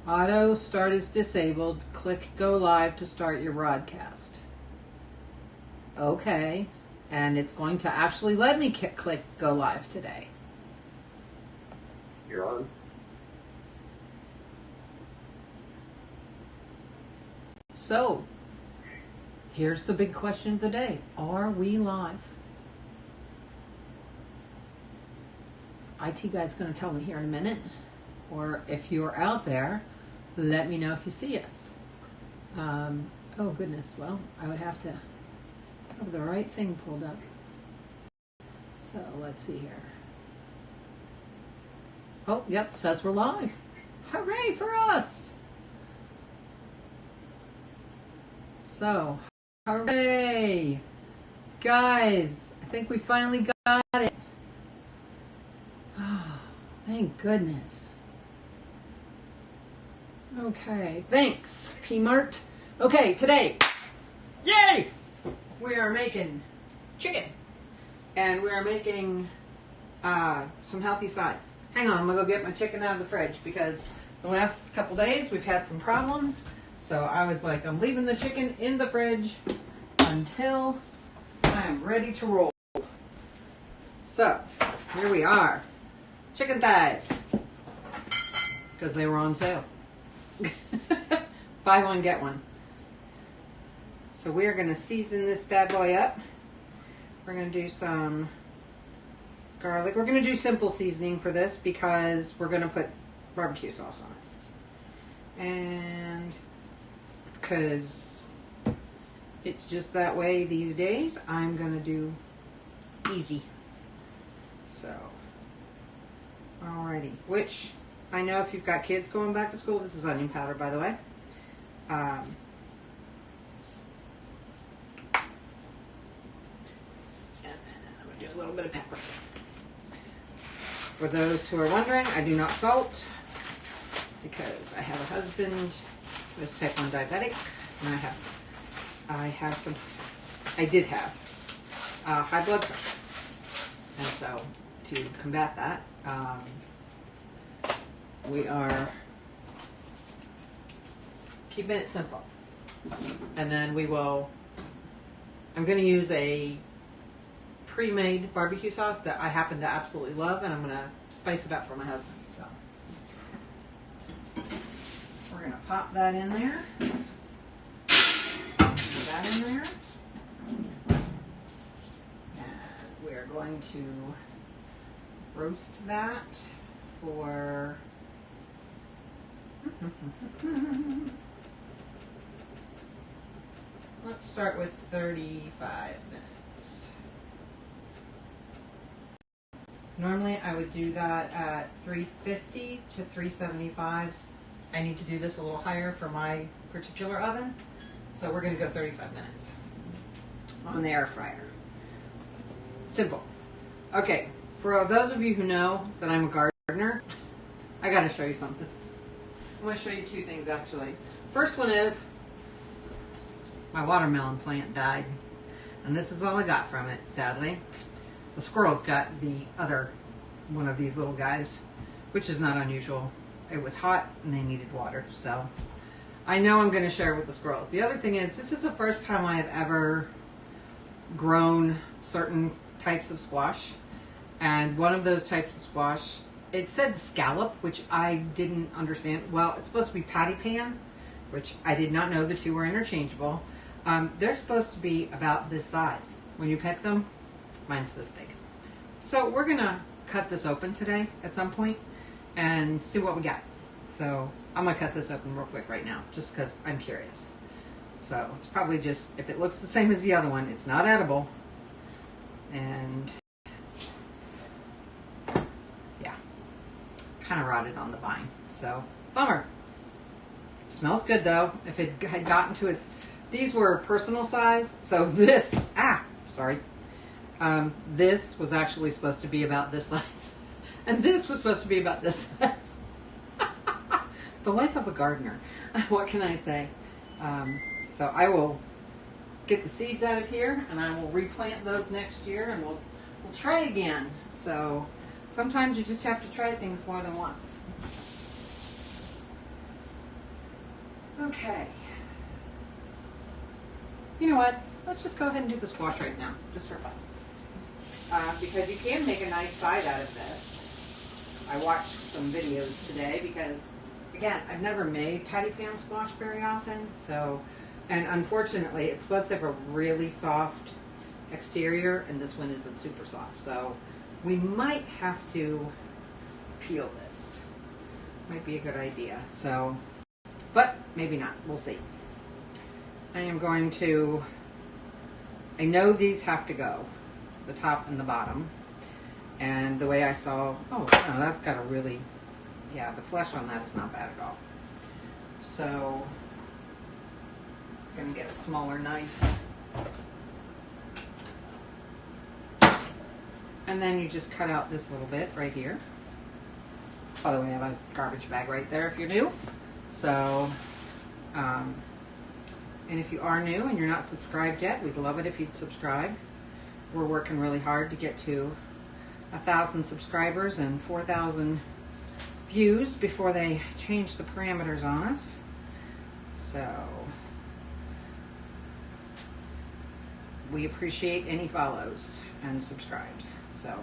Auto start is disabled. Click go live to start your broadcast. Okay. And it's going to actually let me click go live today. You're on. So, here's the big question of the day. Are we live? IT guy's going to tell me here in a minute. Or if you're out there, let me know if you see us. Oh, goodness. Well, I would have to have the right thing pulled up. So, let's see here. Oh, yep, it says we're live. Hooray for us! So, hooray! Guys, I think we finally got it. Oh, thank goodness. Okay, thanks, P-Mart. Okay, today, yay! We are making chicken. And we are making some healthy sides. Hang on, I'm going to go get my chicken out of the fridge because the last couple days we've had some problems. So I was like, I'm leaving the chicken in the fridge until I am ready to roll. So, here we are. Chicken thighs. Because they were on sale. Buy one, get one. So we're going to season this bad boy up. We're going to do some garlic. We're going to do simple seasoning for this because we're going to put barbecue sauce on it. And because it's just that way these days, I'm going to do easy. So, alrighty. Which, I know if you've got kids going back to school, this is onion powder, by the way. And then I'm going to do a little bit of pepper. For those who are wondering, I do not salt because I have a husband who is type 1 diabetic, and I did have high blood pressure. And so to combat that, we are keeping it simple. And then I'm going to use a pre-made barbecue sauce that I happen to absolutely love, and I'm going to spice it up for my husband. So we're going to pop that in there. Put that in there. And we're going to roast that for let's start with 35 minutes. Normally I would do that at 350 to 375. I need to do this a little higher for my particular oven. So we're going to go 35 minutes on the air fryer. Simple. Okay, for those of you who know that I'm a gardener, I got to show you something. I'm going to show you two things actually. First one is my watermelon plant died. And this is all I got from it, sadly. The squirrels got the other one of these little guys, which is not unusual. It was hot and they needed water, so I know I'm going to share with the squirrels. The other thing is, this is the first time I have ever grown certain types of squash, and one of those types of squash, it said scallop, which I didn't understand. Well, it's supposed to be patty pan, which I did not know the two were interchangeable. They're supposed to be about this size. When you pick them, mine's this big. So we're going to cut this open today at some point and see what we got. So I'm going to cut this open real quick right now, just because I'm curious. So it's probably just, if it looks the same as the other one, it's not edible. And yeah, kind of rotted on the vine. So bummer. Smells good though. If it had gotten to its, these were personal size. So this, this was actually supposed to be about this size. And this was supposed to be about this size. The life of a gardener. What can I say? So I will get the seeds out of here and I will replant those next year and we'll try again. So sometimes you just have to try things more than once. Okay. You know what? Let's just go ahead and do the squash right now, just for fun. Because you can make a nice side out of this. I watched some videos today because, again, I've never made patty pan squash very often. So, and unfortunately, it's supposed to have a really soft exterior, and this one isn't super soft. So, we might have to peel this. Might be a good idea. So, but maybe not. We'll see. I am going to, I know these have to go, the top and the bottom. And the way I saw, oh, no, that's got a really, yeah, the flesh on that is not bad at all. So, I'm going to get a smaller knife. And then you just cut out this little bit right here. By the way, I have a garbage bag right there if you're new. So, and if you are new and you're not subscribed yet, we'd love it if you'd subscribe. We're working really hard to get to 1,000 subscribers and 4,000 views before they change the parameters on us. So, we appreciate any follows and subscribes. So,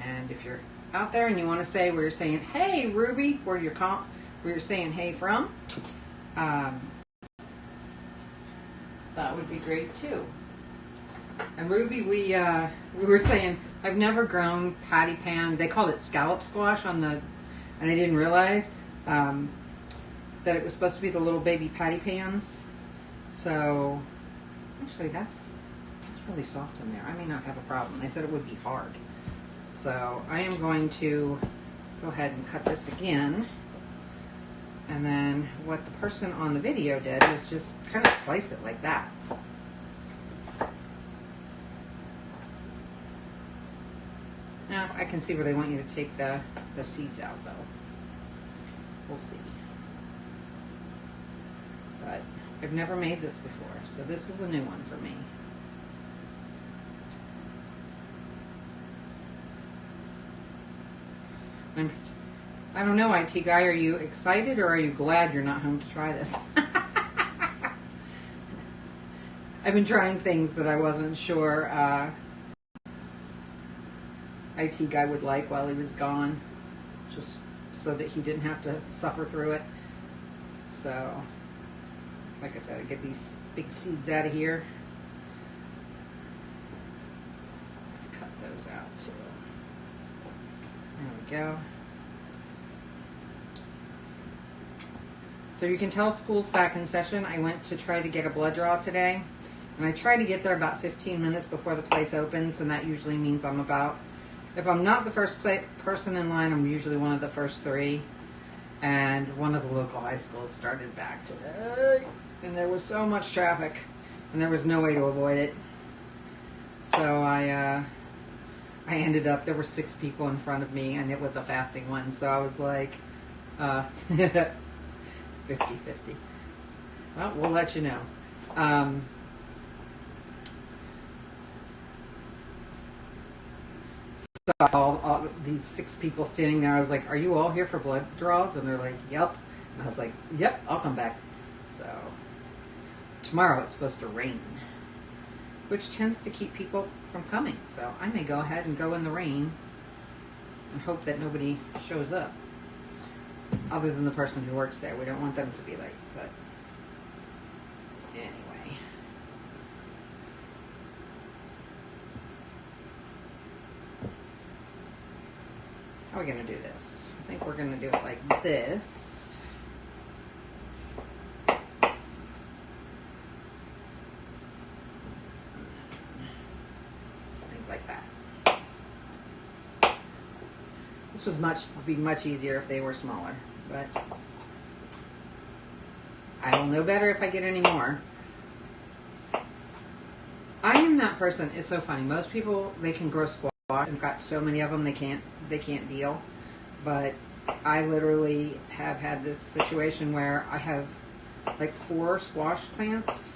and if you're out there and you want to say where you're saying, hey, Ruby, where you're saying hey from, that would be great too. And Ruby, we were saying, I've never grown patty pan. They called it scallop squash and I didn't realize that it was supposed to be the little baby patty pans. So, actually, that's really soft in there. I may not have a problem. They said it would be hard. So I am going to go ahead and cut this again. And then what the person on the video did was just kind of slice it like that. Now I can see where they want you to take the seeds out though. We'll see. But I've never made this before, so this is a new one for me. I don't know, IT guy, are you excited or are you glad you're not home to try this? I've been trying things that I wasn't sure IT guy would like while he was gone, just so that he didn't have to suffer through it. So, like I said, I get these big seeds out of here. Cut those out too. There we go. So you can tell school's back in session. I went to try to get a blood draw today, and I try to get there about 15 minutes before the place opens, and that usually means I'm about, if I'm not the first person in line, I'm usually one of the first 3. And one of the local high schools started back today, and there was so much traffic, and there was no way to avoid it. So I ended up, there were 6 people in front of me, and it was a fasting one, so I was like, 50-50. Well, we'll let you know. So I saw all these 6 people standing there. I was like, are you all here for blood draws? And they're like, yep. And I was like, yep, I'll come back. So tomorrow it's supposed to rain, which tends to keep people from coming. So I may go ahead and go in the rain and hope that nobody shows up other than the person who works there. We don't want them to be late, but anyway. How are we going to do this? I think we're going to do it like this. Things like that. This would be much easier if they were smaller, but I will know better if I get any more. I am that person. It's so funny. Most people, they can grow squash. I've got so many of them they can't deal. But I literally have had this situation where I have like 4 squash plants,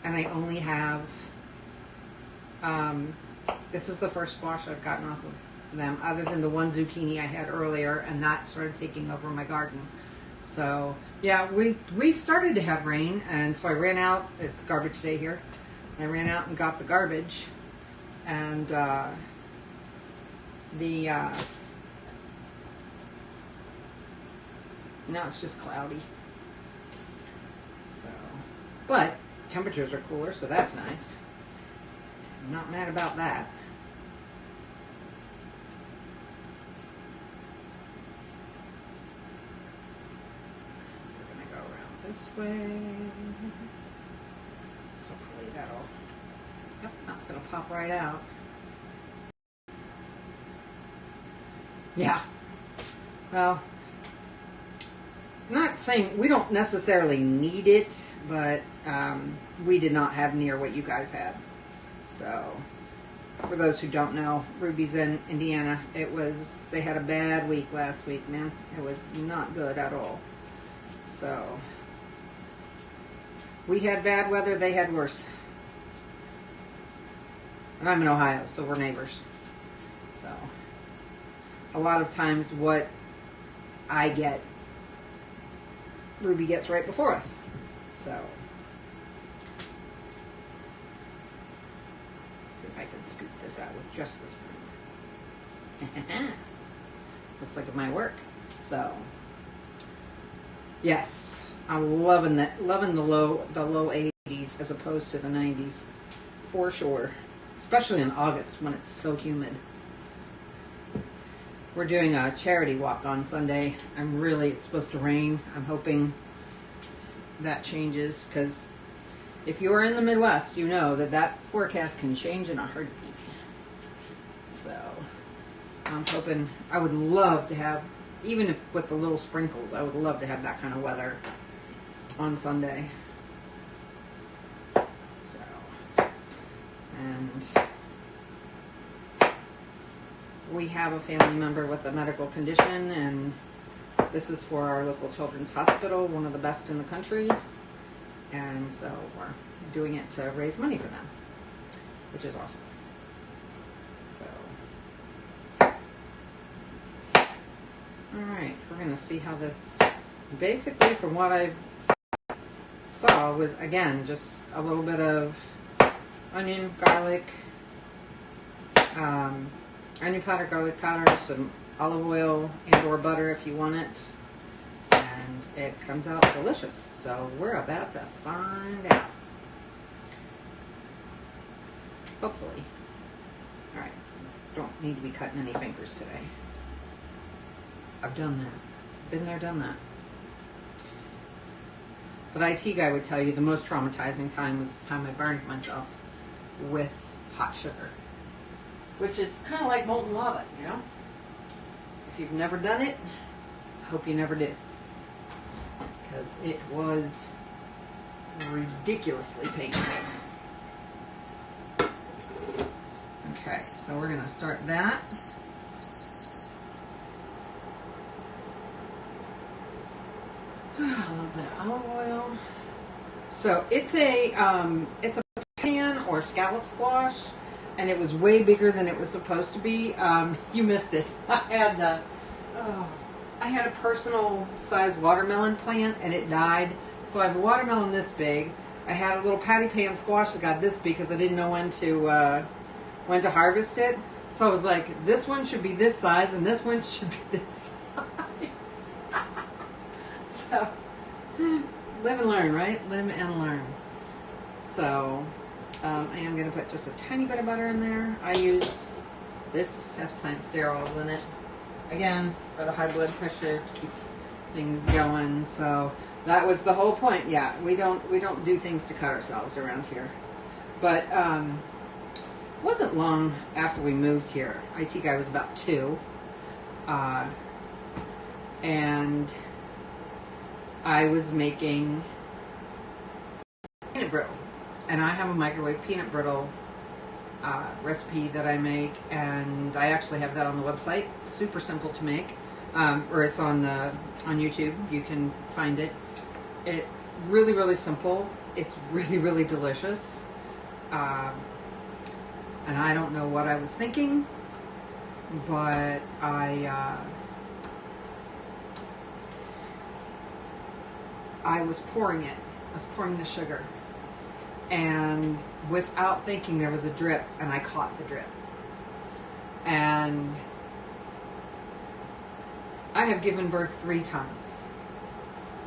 and I only have. This is the first squash I've gotten off of them, other than the one zucchini I had earlier, and that started taking over my garden. So yeah, we started to have rain, and so I ran out. It's garbage day here. I ran out and got the garbage, and now it's just cloudy. So, but temperatures are cooler, so that's nice. I'm not mad about that. We're gonna go around this way. Hopefully that'll, yep, that's gonna pop right out. Yeah. Well, I'm not saying we don't necessarily need it, but we did not have near what you guys had. So, for those who don't know, Ruby's in Indiana. They had a bad week last week, man. It was not good at all. So, we had bad weather, they had worse. And I'm in Ohio, so we're neighbors. So, a lot of times what I get, Ruby gets right before us. So, see if I can scoop this out with just this spoon. Looks like it might work. So, yes, I'm loving that. Loving the low 80s as opposed to the 90s, for sure. Especially in August when it's so humid. We're doing a charity walk on Sunday. It's supposed to rain. I'm hoping that changes, because if you're in the Midwest, you know that forecast can change in a heartbeat. So I'm hoping, I would love to have, even if with the little sprinkles, I would love to have that kind of weather on Sunday. So, and we have a family member with a medical condition, and this is for our local children's hospital, one of the best in the country. And so we're doing it to raise money for them, which is awesome. So, all right, we're going to see how this, basically from what I saw, was, again, just a little bit of onion, garlic, onion powder, garlic powder, some olive oil and or butter if you want it, and it comes out delicious. So we're about to find out, hopefully. All right, don't need to be cutting any fingers today. I've done that, been there, done that. But IT guy would tell you the most traumatizing time was the time I burned myself with hot sugar, which is kind of like molten lava, you know? If you've never done it, I hope you never do. Because it was ridiculously painful. Okay, so we're going to start that. A little bit of olive oil. So it's a pan or scallop squash, and it was way bigger than it was supposed to be. You missed it. I had a personal size watermelon plant, and it died. So I have a watermelon this big. I had a little patty pan squash that got this big because I didn't know when to harvest it. So I was like, this one should be this size, and this one should be this size. So, live and learn, right? Live and learn. So, I am going to put just a tiny bit of butter in there. This has plant sterols in it. Again, for the high blood pressure, to keep things going. So, that was the whole point. Yeah, we don't do things to cut ourselves around here. But, it wasn't long after we moved here. IT guy was about 2. And I was making peanut brittle, and I have a microwave peanut brittle recipe that I make, and I actually have that on the website. Super simple to make, or it's on YouTube. You can find it. It's really, really simple. It's really, really delicious, and I don't know what I was thinking, but I was pouring it. I was pouring the sugar. And without thinking, there was a drip, and I caught the drip. And I have given birth 3 times.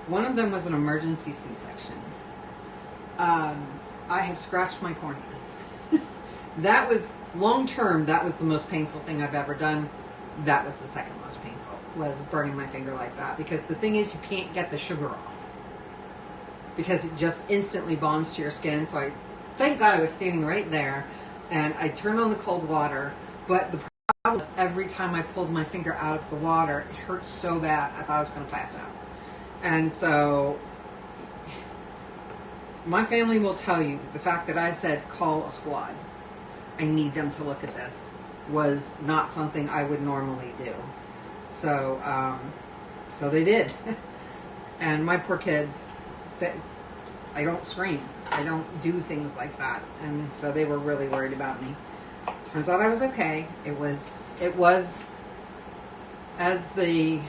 One of them was an emergency C-section. I have scratched my corneas. That was, long term, that was the most painful thing I've ever done. That was the second most painful, was burning my finger like that. Because the thing is, you can't get the sugar off. Because it just instantly bonds to your skin. So I, thank God I was standing right there. And I turned on the cold water. But the problem was, every time I pulled my finger out of the water, it hurt so bad, I thought I was going to pass out. And so, my family will tell you, the fact that I said, call a squad, I need them to look at this, was not something I would normally do. So, so they did. And my poor kids, I don't scream. I don't do things like that. And so they were really worried about me. Turns out I was okay. It was, as the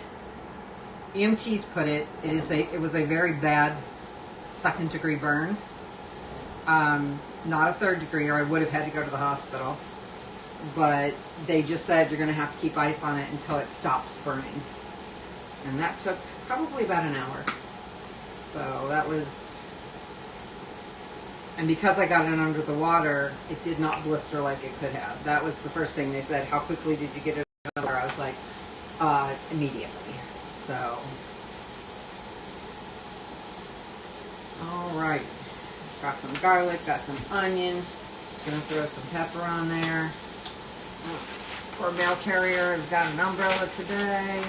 EMTs put it, it was a very bad 2nd degree burn. Not a 3rd degree, or I would have had to go to the hospital. But they just said you're going to have to keep ice on it until it stops burning. And that took probably about an hour. So that was, and because I got it under the water, it did not blister like it could have. That was the first thing they said. How quickly did you get it under the water? I was like, immediately. So, all right. Got some garlic, got some onion. Gonna throw some pepper on there. Poor mail carrier has got an umbrella today.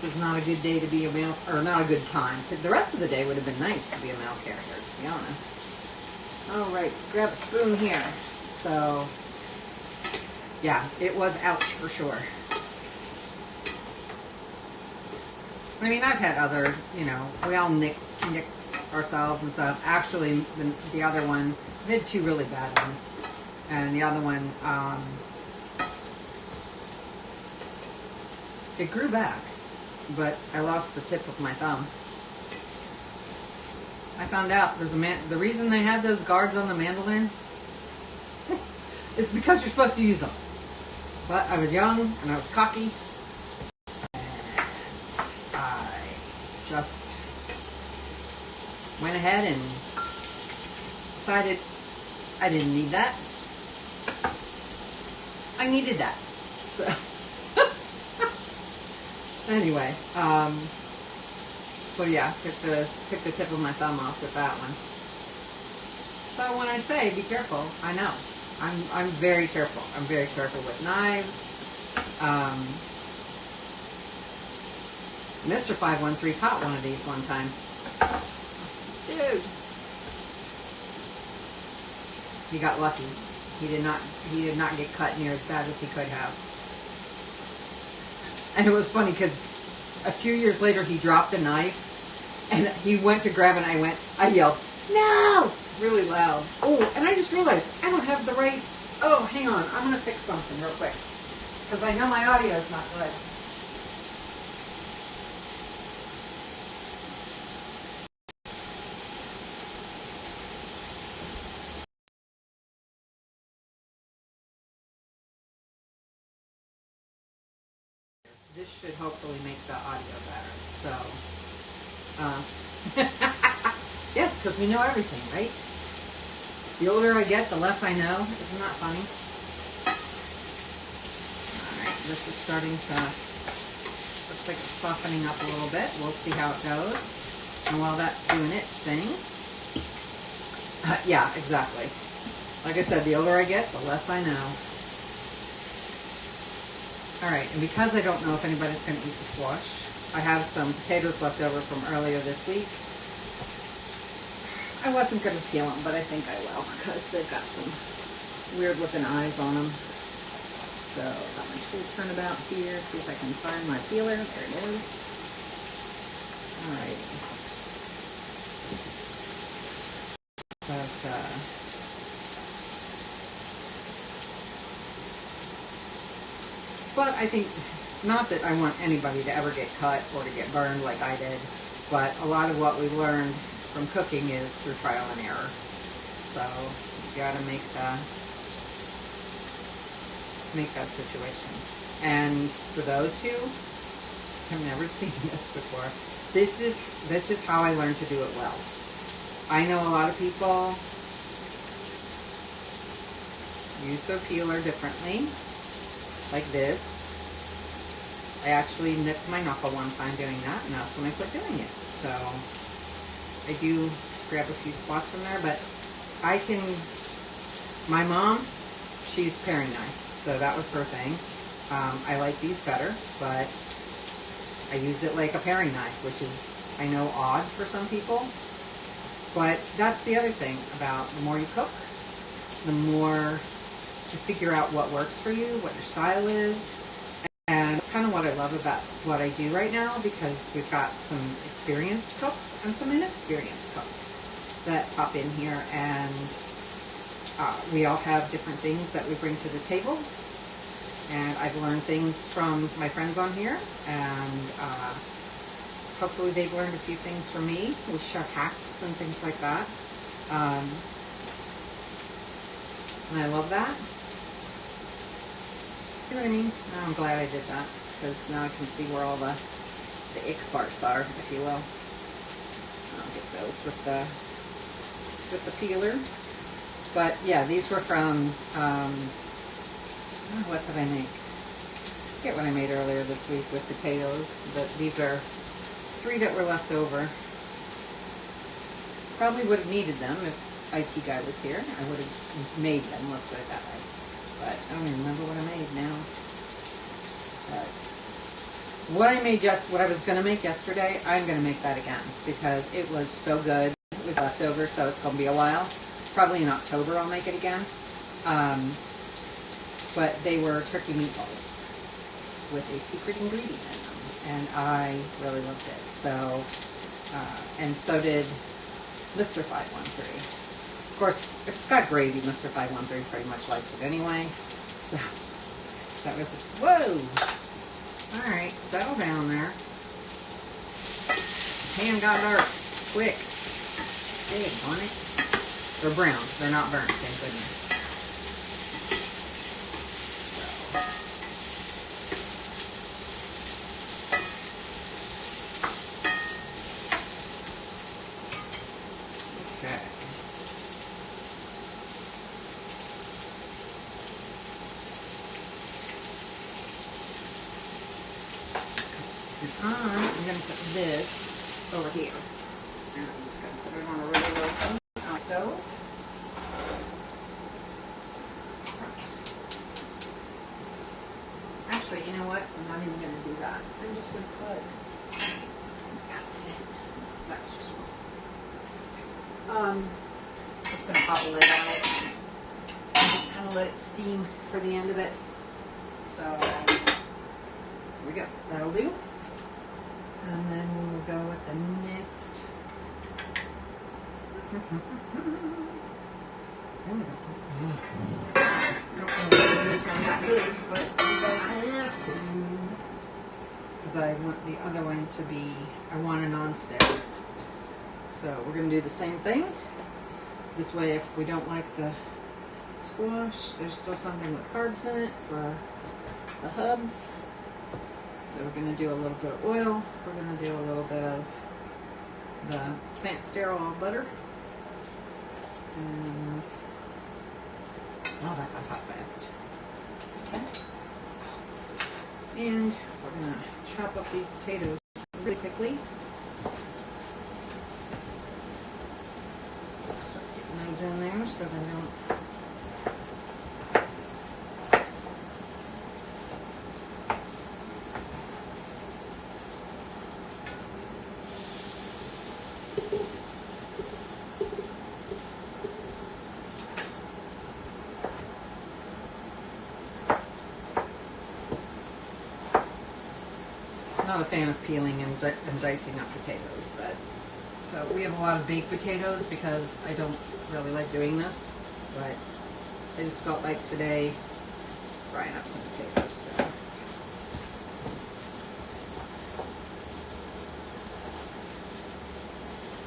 This is not a good day to be a mail, or not a good time. The rest of the day would have been nice to be a mail carrier, to be honest. All right, grab a spoon here. So, yeah, it was ouch for sure. I mean, I've had other, we all nick ourselves and stuff. Actually, the other one, we had 2 really bad ones. And the other one, it grew back, but I lost the tip of my thumb. I found out the reason they had those guards on the mandolin is because you're supposed to use them. But I was young and I was cocky. Just went ahead and decided I didn't need that. I needed that. So anyway, so yeah, took the tip of my thumb off with that one. So when I say be careful, I know. I'm very careful. I'm very careful with knives. Mr. 513 caught one of these one time. Dude. He got lucky. He did not get cut near as bad as he could have. And it was funny because a few years later he dropped a knife and he went to grab it and I yelled, "No!" really loud. Oh, and I just realized I don't have the right, oh, hang on. I'm going to fix something real quick because I know my audio is not good. This should hopefully make the audio better. So, yes, because we know everything, right? The older I get, the less I know. Isn't that funny? All right, this is starting to, looks like it's softening up a little bit. We'll see how it goes. And while that's doing its thing, yeah, exactly. Like I said, the older I get, the less I know. Alright, and because I don't know if anybody's going to eat the squash, I have some potatoes left over from earlier this week. I wasn't going to peel them, but I think I will because they've got some weird looking eyes on them. So, got my tool turnabout here, see if I can find my peeler. There it is. Alright. But I think not that I want anybody to ever get cut or to get burned like I did, but a lot of what we learned from cooking is through trial and error. So you gotta make that situation. And for those who have never seen this before, this is how I learned to do it well. I know a lot of people use their peeler differently, like this. I actually nipped my knuckle one time doing that, and that's when I quit doing it. So I do grab a few spots from there, but my mom, she's paring knife, so that was her thing. I like these better, but I use it like a paring knife, which is, I know, odd for some people. But that's the other thing about the more you cook, the more you figure out what works for you, what your style is. And that's kind of what I love about what I do right now, because we've got some experienced cooks and some inexperienced cooks that pop in here, and we all have different things that we bring to the table. And I've learned things from my friends on here, and hopefully they've learned a few things from me. We share hacks and things like that. And I love that. You know what I mean? I'm glad I did that, because now I can see where all the ick parts are, if you will. I'll get those with the peeler. But yeah, these were from, what did I make? I forget what I made earlier this week with potatoes, but these are 3 that were left over. Probably would have needed them if IT guy was here. I would have made them, let's put it that way. But I don't even remember what I made now. But what I was going to make yesterday, I'm going to make that again, because it was so good. It was leftover, so it's going to be a while. Probably in October I'll make it again. But they were turkey meatballs with a secret ingredient in them, and I really loved it. So, and so did Mr. 513. Of course, if it's got gravy, Mr. 513 pretty much likes it anyway. So that was just, whoa! All right, settle down there. Pan got dark quick. Hey, darn it. They're brown. They're not burnt, thank goodness. I'm going to put this over here. And I'm just going to put it on a really low stove. Actually, you know what? I'm not even going to do that. I'm just going to put... That's just wrong. Just going to pop a lid on it. And just kind of let it steam for the end of it. So, here we go. That'll do. And then we will go with the next. But I have to, because I want the other one to be, I want a non-stick. So we're going to do the same thing. This way, if we don't like the squash, there's still something with carbs in it for the hubs. So we're going to do a little bit of oil. We're going to do a little bit of the plant sterol butter. And, oh, that got hot fast. Okay. And we're going to chop up these potatoes really quickly. Start getting those in there so they don't... Not a fan of peeling and dicing up potatoes, but so we have a lot of baked potatoes because I don't really like doing this, but I just felt like today frying up some potatoes. So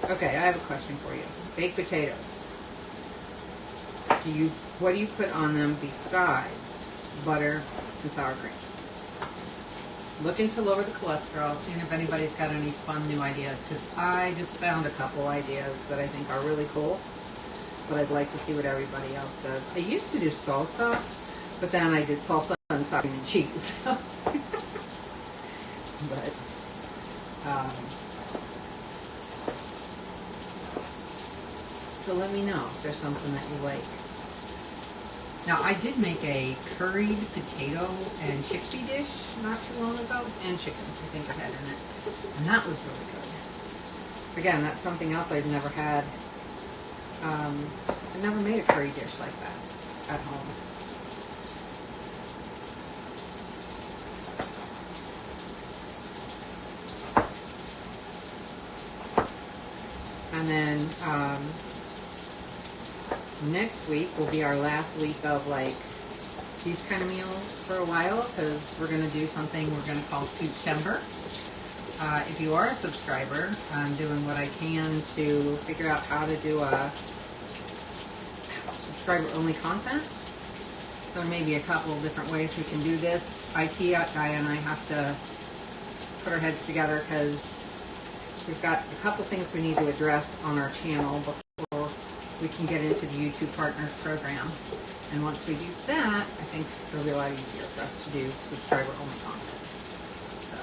Okay, I have a question for you. Baked potatoes. What do you put on them besides butter and sour cream? Looking to lower the cholesterol, seeing if anybody's got any fun new ideas, because I just found a couple ideas that I think are really cool, but I'd like to see what everybody else does. I used to do salsa, but then I did salsa and sour cream and cheese. But so let me know if there's something that you like. Now, I did make a curried potato and chickpea dish not too long ago, and chicken, I think I had in it, and that was really good. Again, that's something else I've never had. I never made a curry dish like that at home. And then next week will be our last week of like these kind of meals for a while, because we're going to do something we're going to call September. If you are a subscriber, I'm doing what I can to figure out how to do a subscriber-only content. There may be a couple of different ways we can do this. IT guy and I have to put our heads together, because we've got a couple things we need to address on our channel before we can get into the YouTube Partners program. And once we do that, I think it'll be a lot easier for us to do subscriber-only content. So,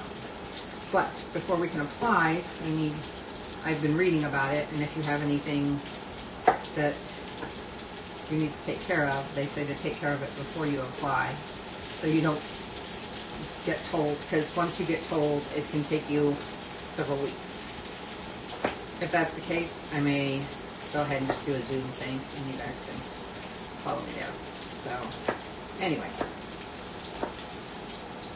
but before we can apply, I've been reading about it, and if you have anything that you need to take care of, they say to take care of it before you apply, so you don't get told, because once you get told, it can take you several weeks. If that's the case, I may go ahead and just do a Zoom thing, and you guys can follow me there. So, anyway,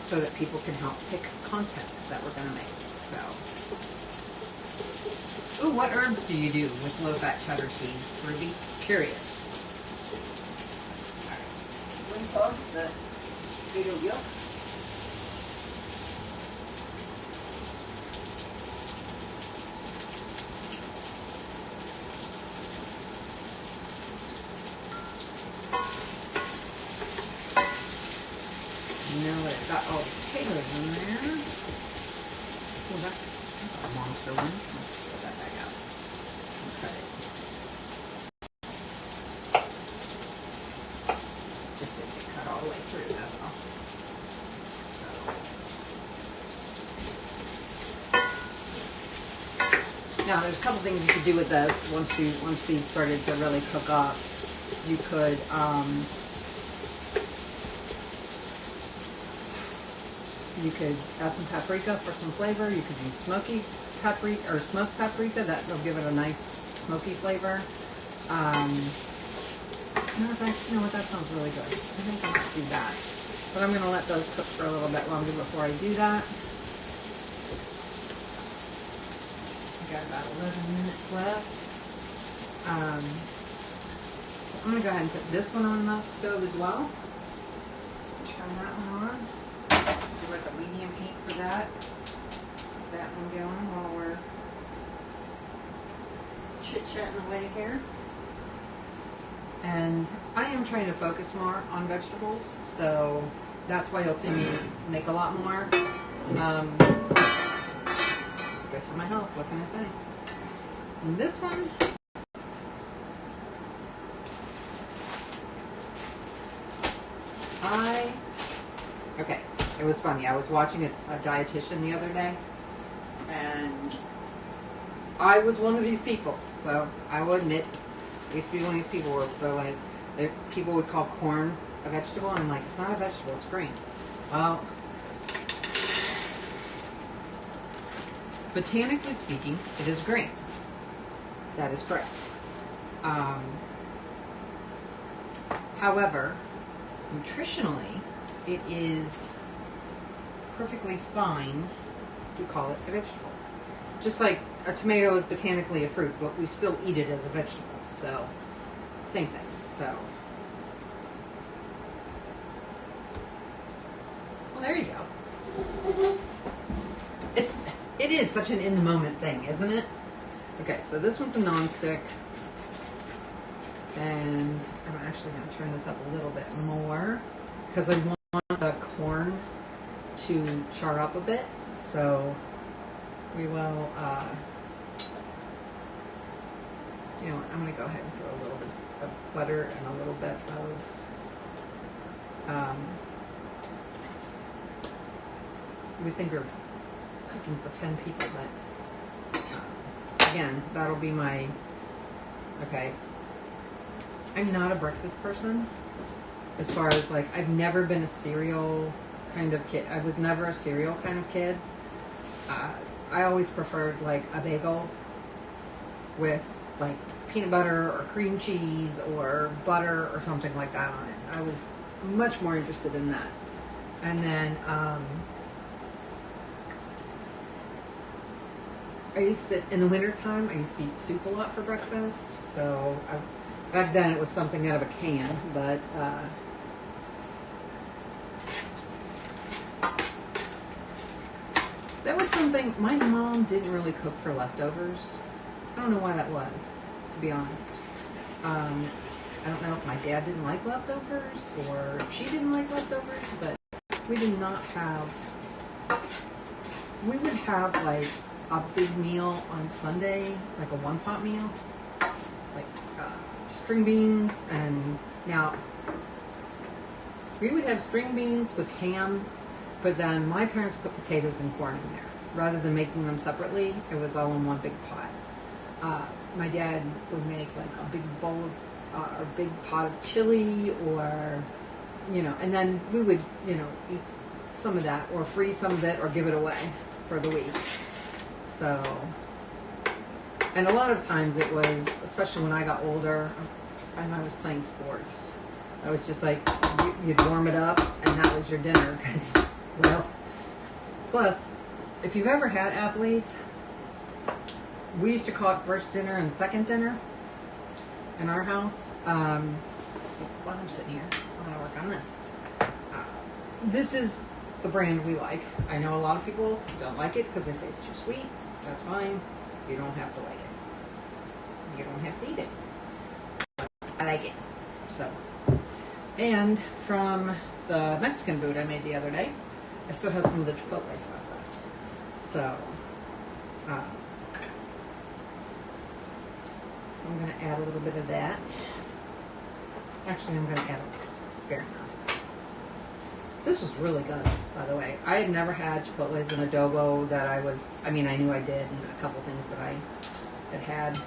so that people can help pick content that we're going to make. So, ooh, what herbs do you do with low-fat cheddar cheese? Ruby, curious. Rinse off the potato yolk. Now that I've got all the potatoes in there, oh, that's a monster one. Let's put that back out. Okay. Just didn't get cut all the way through, that's all. So. Now, there's a couple things you could do with this. Once these started to really cook up, you could add some paprika for some flavor. You could use smoky paprika or smoked paprika. That'll give it a nice smoky flavor. You know what? That sounds really good. I think I might do that. But I'm going to let those cook for a little bit longer before I do that. I've got about 11 minutes left. I'm going to go ahead and put this one on the stove as well. Turn that one on. Do like a medium heat for that. Get that one going while we're chit-chatting away here. And I am trying to focus more on vegetables, so that's why you'll see me make a lot more. Good for my health, what can I say? And this one, okay, it was funny. I was watching a dietitian the other day, and I was one of these people, so I will admit, I used to be one of these people where people would call corn a vegetable, and I'm like, it's not a vegetable, it's green. Well, botanically speaking, it is green. That is correct. However, nutritionally, it is perfectly fine to call it a vegetable. Just like a tomato is botanically a fruit, but we still eat it as a vegetable. So, same thing. So, well, there you go. It is such an in the moment thing, isn't it? Okay, so this one's a non-stick. And I'm actually going to turn this up a little bit more because I want the corn to char up a bit. So we will, you know what, I'm going to go ahead and throw a little bit of butter and a little bit of, we think we're cooking for 10 people, but again, that'll be my, okay. I'm not a breakfast person as far as like, I've never been a cereal kind of kid. I was never a cereal kind of kid. I always preferred like a bagel with like peanut butter or cream cheese or butter or something like that on it. I was much more interested in that. And then I used to, in the wintertime, I used to eat soup a lot for breakfast. So back then it was something out of a can, but that was something, my mom didn't really cook for leftovers. I don't know why that was, to be honest. I don't know if my dad didn't like leftovers or if she didn't like leftovers, but we did not have, we would have like a big meal on Sunday, like a one-pot meal, like string beans, and now we would have string beans with ham, but then my parents put potatoes and corn in there. Rather than making them separately, it was all in one big pot. My dad would make like a big bowl of, or big pot of chili, or, you know, and then we would, you know, eat some of that, or freeze some of it, or give it away for the week. So, and a lot of times it was, especially when I got older and I was playing sports, I was just like, you'd warm it up and that was your dinner. Because what else? Plus, if you've ever had athletes, we used to call it first dinner and second dinner in our house. While I'm sitting here, I'm going to work on this. This is the brand we like. I know a lot of people don't like it because they say it's too sweet. That's fine. You don't have to like it. You don't have to eat it. I like it. So, and from the Mexican food I made the other day, I still have some of the chipotle sauce left. So, I'm going to add a little bit of that. Actually, I'm going to add a fair amount. This was really good, by the way. I had never had chipotles and adobo that I was, I mean, I knew I did, and a couple things that I had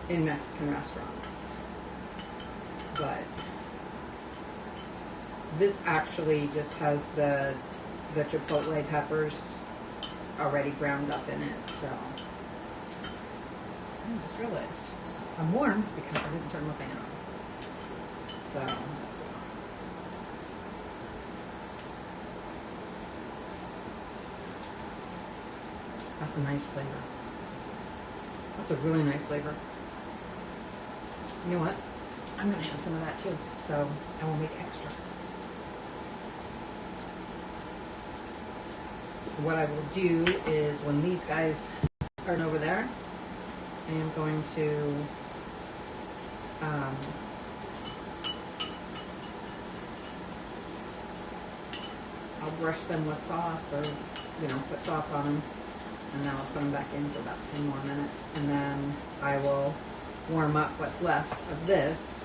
in Mexican restaurants. But this actually just has the chipotle peppers already ground up in it, so. I just realized I'm warm because I didn't turn my fan on. So, let's see. That's a nice flavor. That's a really nice flavor. You know what? I'm going to have some of that too, so I will make extra. What I will do is when these guys are over there, I am going to I'll brush them with sauce, or, you know, put sauce on them, and then I'll put them back in for about 10 more minutes, and then I will warm up what's left of this,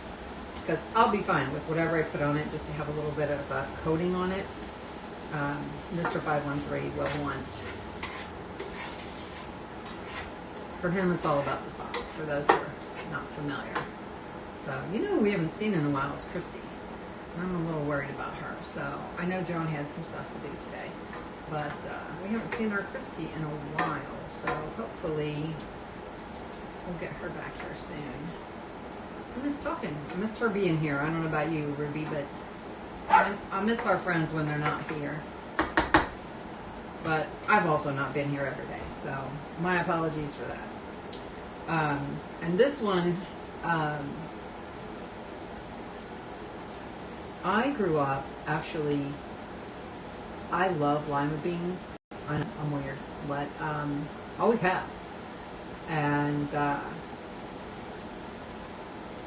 because I'll be fine with whatever I put on it, just to have a little bit of a coating on it. Mr. 513 will want, for him it's all about the sauce, for those who are not familiar. So, you know who we haven't seen in a while is Christy. I'm a little worried about her. So I know Joan had some stuff to do today, but we haven't seen our Christy in a while. So hopefully we'll get her back here soon. I miss talking. I missed her being here. I don't know about you, Ruby, but I miss our friends when they're not here. But I've also not been here every day, so my apologies for that. And this one, I grew up, actually, I love lima beans. I'm a I'm weird, but always have. And the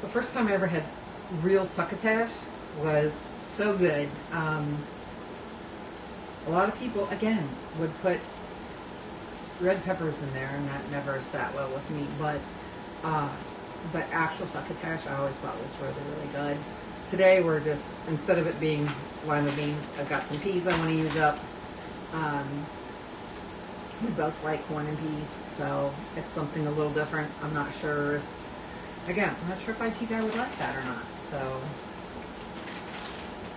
first time I ever had real succotash was so good. A lot of people, again, would put red peppers in there, and that never sat well with me. But actual succotash, I always thought was really, really good. Today we're just, instead of it being lima beans, I've got some peas I want to use up. We both like corn and peas, so it's something a little different. I'm not sure if, again, I'm not sure if IT guy would like that or not. So,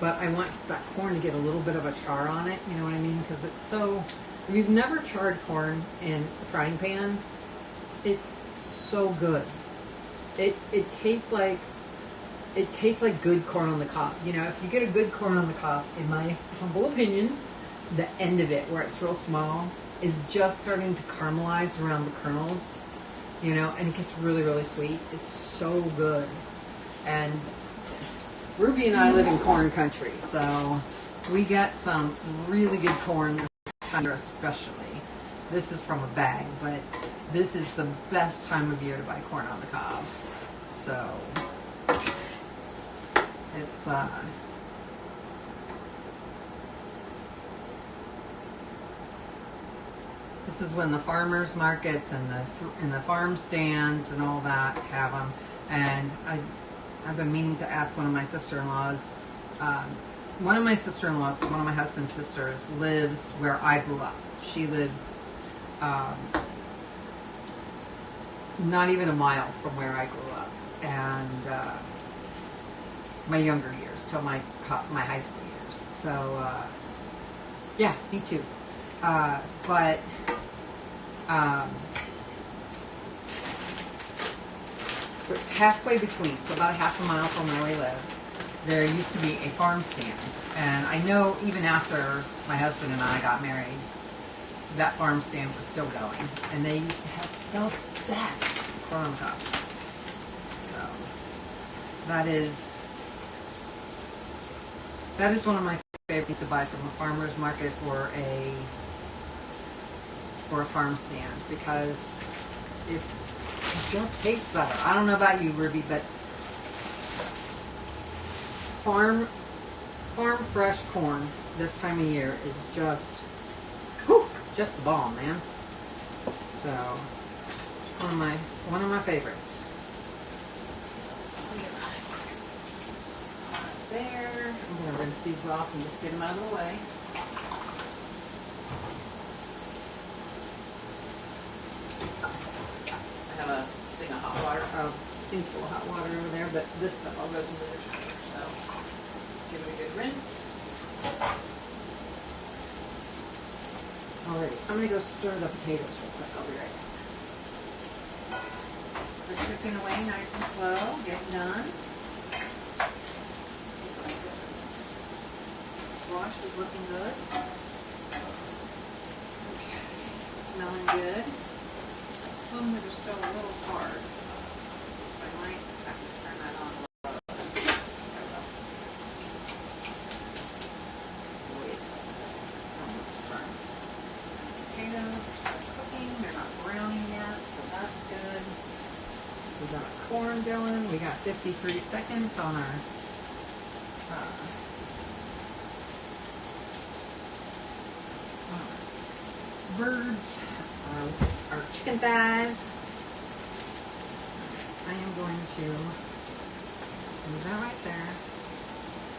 but I want that corn to get a little bit of a char on it, you know what I mean? Because it's so, if you've never charred corn in a frying pan, it's so good. It tastes like good corn on the cob. You know, if you get a good corn on the cob, in my humble opinion, the end of it, where it's real small, is just starting to caramelize around the kernels, you know, and it gets really, really sweet. It's so good. And Ruby and I live in corn country, so we get some really good corn this time of year especially. This is from a bag, but this is the best time of year to buy corn on the cob. So it's this is when the farmers markets and the farm stands and all that have them. And I've been meaning to ask one of my sister-in-laws. One of my sister-in-laws, one of my husband's sisters, lives where I grew up. She lives not even a mile from where I grew up, and my younger years, till my high school years. So yeah, me too. But halfway between, so about a half a mile from where we live, there used to be a farm stand. And I know even after my husband and I got married, that farm stand was still going. And they used to have the best corn on the cob. So that is one of my favorite things to buy from a farmer's market or a farm stand, because it just tastes better. I don't know about you, Ruby, but farm fresh corn this time of year is just the bomb, man. So one of my favorites. There. I'm gonna rinse these off and just get them out of the way. I have a thing of hot water, a sink full of hot water over there, but this stuff all goes into the dishwasher. So give it a good rinse. Alrighty, I'm gonna go stir the potatoes real quick. I'll be right back. They're cooking away nice and slow, getting done. Squash is looking good. Okay, smelling good. Some that are still a little hard. I might have to turn that on low. Wait. Potatoes are still cooking. They're not browning yet, so that's good. We got our corn going. We got 53 seconds on our birds, our chicken thighs. I am going to leave that right there.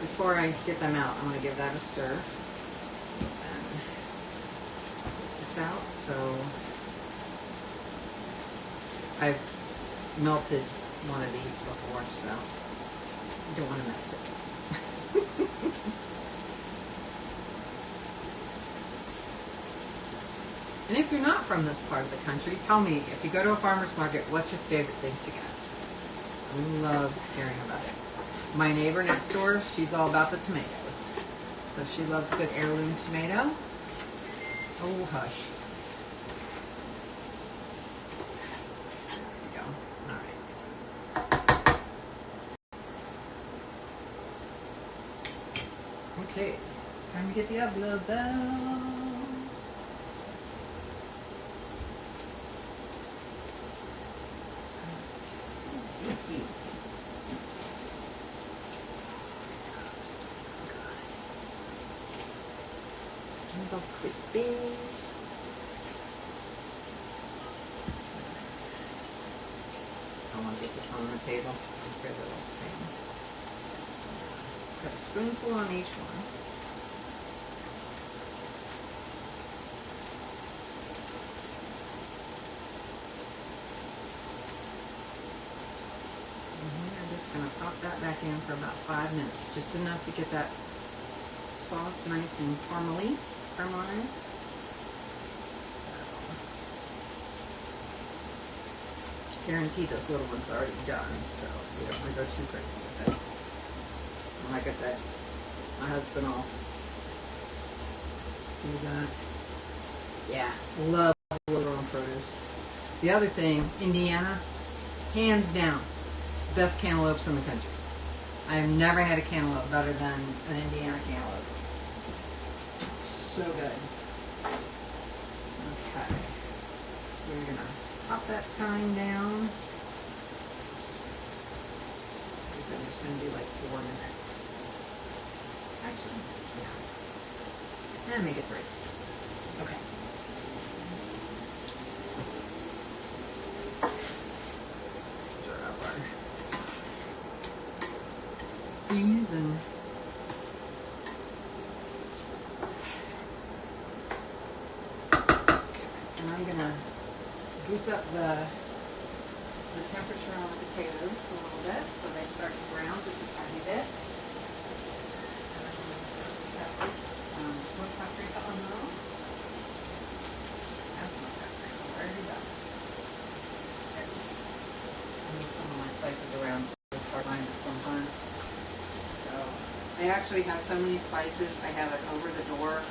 Before I get them out, I'm going to give that a stir. And this out. So I've melted one of these before, so you don't want to melt it. And if you're not from this part of the country, tell me, if you go to a farmer's market, what's your favorite thing to get? We love hearing about it. My neighbor next door, she's all about the tomatoes. So she loves good heirloom tomato. Oh, hush. There we go. All right. Okay. Time to get the envelopes out. It's all crispy. I want to get this on the table. I'm afraid it'll stain. Got a spoonful on each one. Going to pop that back in for about 5 minutes, just enough to get that sauce nice and caramelized. Guaranteed those little ones are already done, so we don't want to go too crazy with it. And like I said, my husband will do that. Yeah, love little produce. The other thing, Indiana, hands down, best cantaloupes in the country. I have never had a cantaloupe better than an Indiana cantaloupe. So good. Okay. So we're going to pop that time down. I think I'm just going to do like 4 minutes. Actually, yeah. And make it 3. Okay. Stir up our peas and I'm gonna goose up the temperature on the potatoes a little bit so they start to brown just a tiny bit. Little paprika on those. That's not paprika. Where did that? I move some of my spices around so it's hard to find it sometimes. So I actually have so many spices. I have an over the door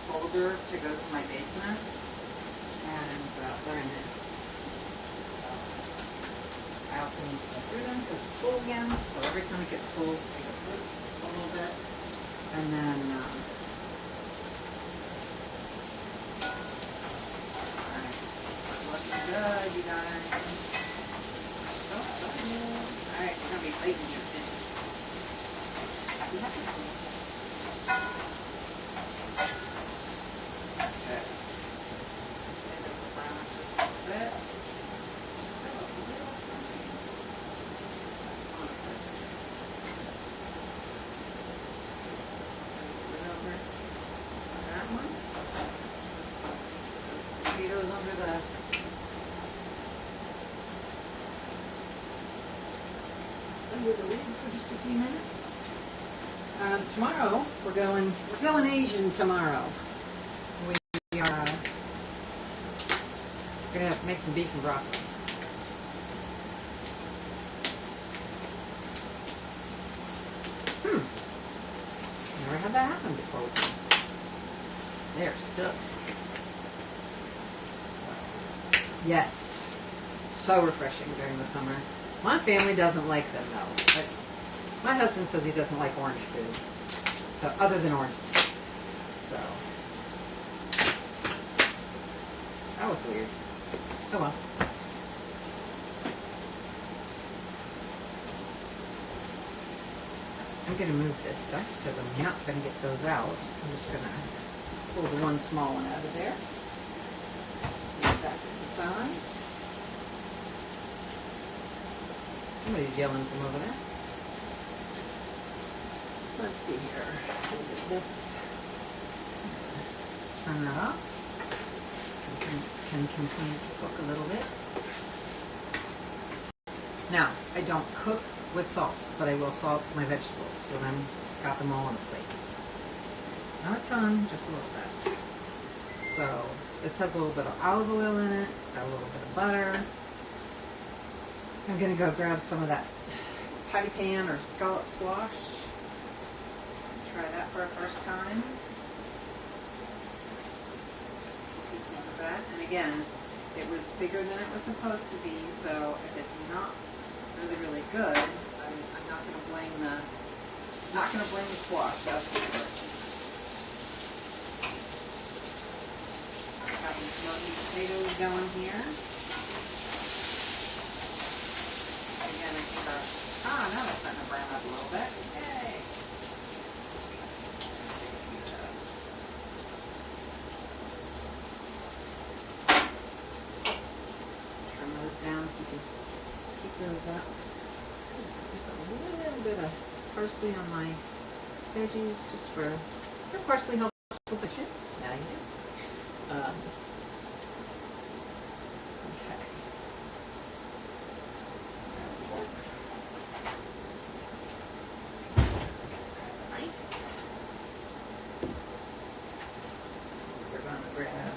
folder to go to my basement, and they're in there. So I also need to go through them because it's full again. So every time it gets full, I go through a little bit, and then alright, looking good, you guys. Alright, we're gonna be plating here soon. Okay. Brown just a little bit. Still a little crunchy. Over that one. Potatoes under the lid for just a few minutes. Tomorrow we're going Asian tomorrow. We are gonna have to make some beef and broccoli. Never had that happen before with these. They're stuck. Yes. So refreshing during the summer. My family doesn't like them though. But my husband says he doesn't like orange food. So other than oranges. So that was weird. Oh well. I'm going to move this stuff because I'm not going to get those out. I'm just going to pull the one small one out of there. Move that to the side. Somebody's yelling from over there. Let's see here. We'll get this. Turn that off. Can continue to cook a little bit. Now, I don't cook with salt, but I will salt my vegetables when I've got them all on the plate. Not a ton, just a little bit. So, this has a little bit of olive oil in it, got a little bit of butter. I'm going to go grab some of that patty pan or scallop squash. Try that for our first time. Do some of that. And again, it was bigger than it was supposed to be, so if it's not really good, I'm not going to blame the squash. That's for sure. Got some smoky potatoes going here. Again, I think now they're starting to brown up a little bit. Yay! that. Just a little bit of parsley on my veggies, just for your parsley helps with the shit. Yeah, you do. Okay. We're gonna grab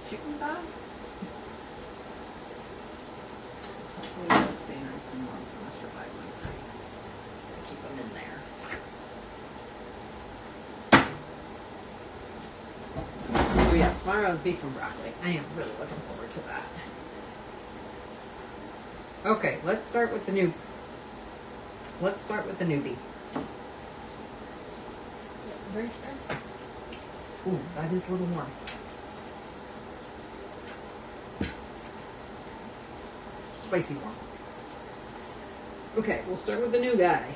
chicken thighs. Hopefully they'll stay nice and warm for Mr. Biden. Keep them in there. Oh yeah, tomorrow's beef and broccoli. I am really looking forward to that. Okay, let's start with the newbie. Ooh, that is a little warm. Spicy warm. Okay, we'll start with the new guy.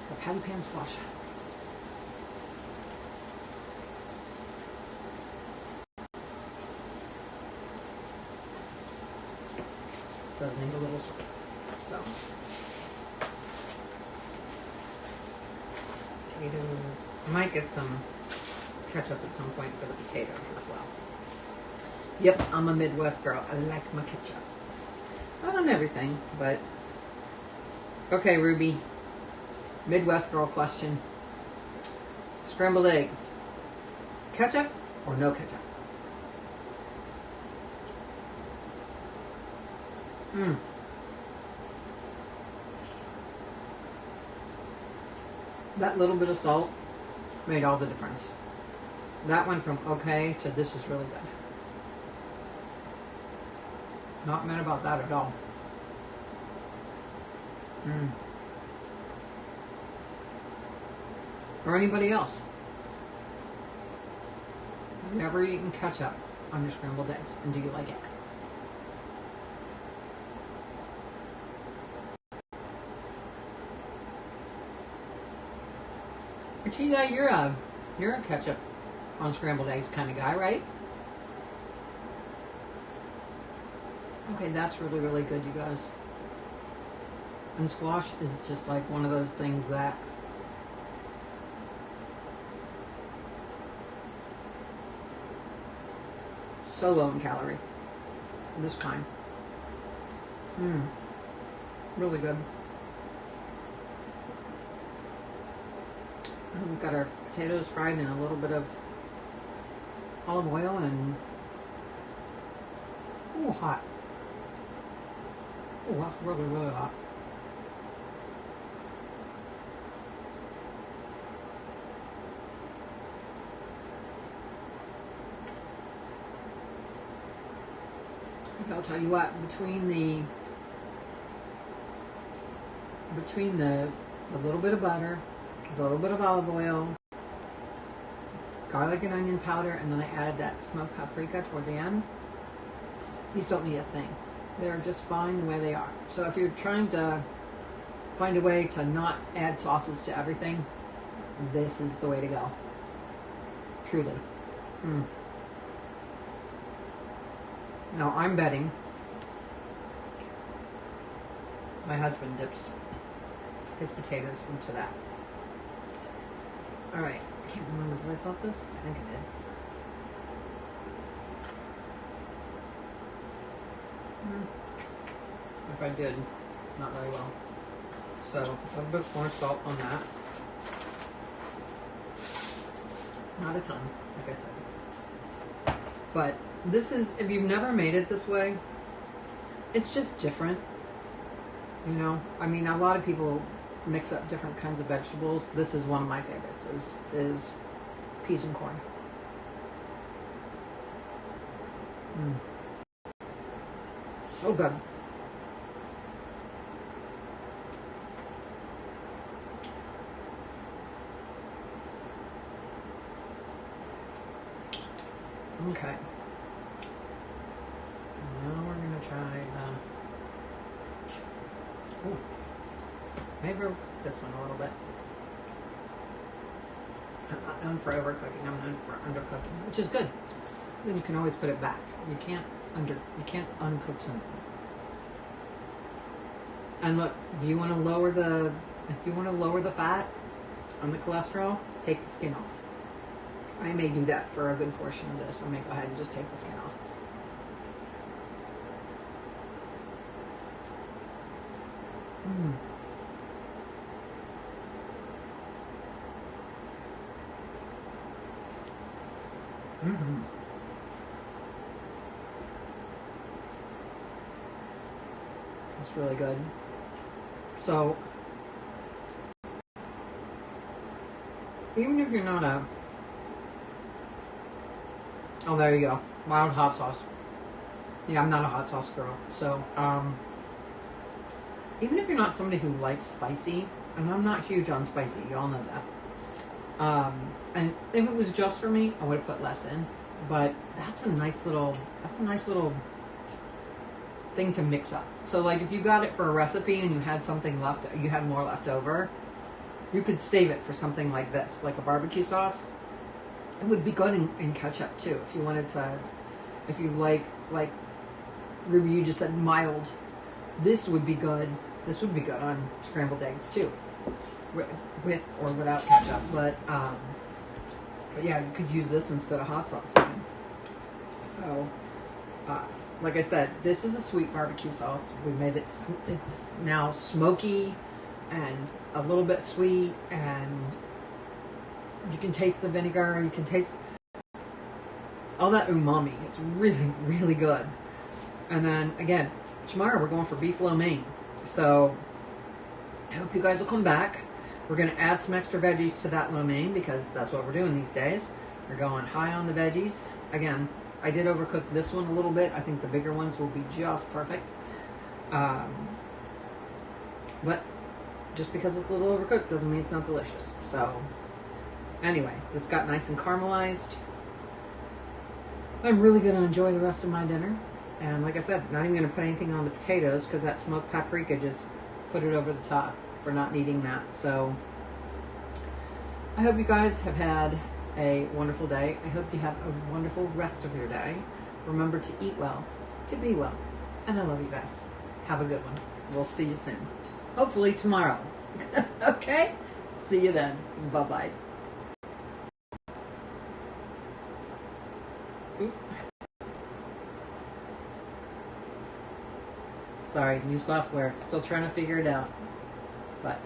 The patty pan squash. Does need a little salt. So, potatoes. I might get some ketchup at some point for the potatoes as well. Yep, I'm a Midwest girl. I like my ketchup. Not on everything, but okay, Ruby. Midwest girl question. Scrambled eggs. Ketchup or no ketchup? That little bit of salt made all the difference. That went from okay to this is really good. Not mad about that at all. Or anybody else. Have you ever eaten ketchup on your scrambled eggs? And do you like it? Achilla, you're a ketchup on scrambled eggs kind of guy, right? Okay, that's really, really good, you guys. And squash is just like one of those things that so low in calorie. This kind. Really good. And we've got our potatoes fried in a little bit of olive oil and hot. Oh, that's really, really hot. I'll tell you what, between the little bit of butter, a little bit of olive oil, garlic and onion powder, and then I added that smoked paprika toward the end, these don't need a thing. They're just fine the way they are. So if you're trying to find a way to not add sauces to everything, this is the way to go. Truly. Now I'm betting my husband dips his potatoes into that. Alright, I can't remember if I saw this. I think I did. If I did, not very well. So, a little bit more salt on that. Not a ton, like I said. But this is, if you've never made it this way, it's just different. You know, I mean, a lot of people mix up different kinds of vegetables. This is one of my favorites, is peas and corn. So good. Okay. Now we're going to try the... Ooh. Maybe we'll cook this one a little bit. I'm not known for overcooking, I'm known for undercooking, which is good. Then you can always put it back. You can't uncook something. And look, if you want to lower the fat on the cholesterol, take the skin off. I may do that for a good portion of this. I may go ahead and just take the skin off. It's really good. So, even if you're not a... Oh, there you go. Mild hot sauce. Yeah, I'm not a hot sauce girl. So, even if you're not somebody who likes spicy, and I'm not huge on spicy, y'all know that. And if it was just for me, I would have put less in. But that's a nice little thing to mix up. So like if you got it for a recipe and you had something left, you had more left over, you could save it for something like this, like a barbecue sauce. It would be good in ketchup too. If you wanted to, if you like Ruby, you just said mild. This would be good. This would be good on scrambled eggs too, with or without ketchup. But yeah, you could use this instead of hot sauce even. So, like I said, this is a sweet barbecue sauce. We made it. It's now smoky and a little bit sweet, and you can taste the vinegar. You can taste all that umami. It's really, really good. And then again, tomorrow we're going for beef lo mein. So I hope you guys will come back. We're going to add some extra veggies to that lo mein because that's what we're doing these days. We're going high on the veggies. Again, I did overcook this one a little bit. I think the bigger ones will be just perfect. But just because it's a little overcooked doesn't mean it's not delicious. So anyway, this got nice and caramelized. I'm really going to enjoy the rest of my dinner. And like I said, not even going to put anything on the potatoes because that smoked paprika just put it over the top for not needing that. So I hope you guys have had a wonderful day. I hope you have a wonderful rest of your day. Remember to eat well, to be well. And I love you guys. Have a good one. We'll see you soon. Hopefully tomorrow. Okay? See you then. Bye-bye. Oop. Sorry, new software. Still trying to figure it out. But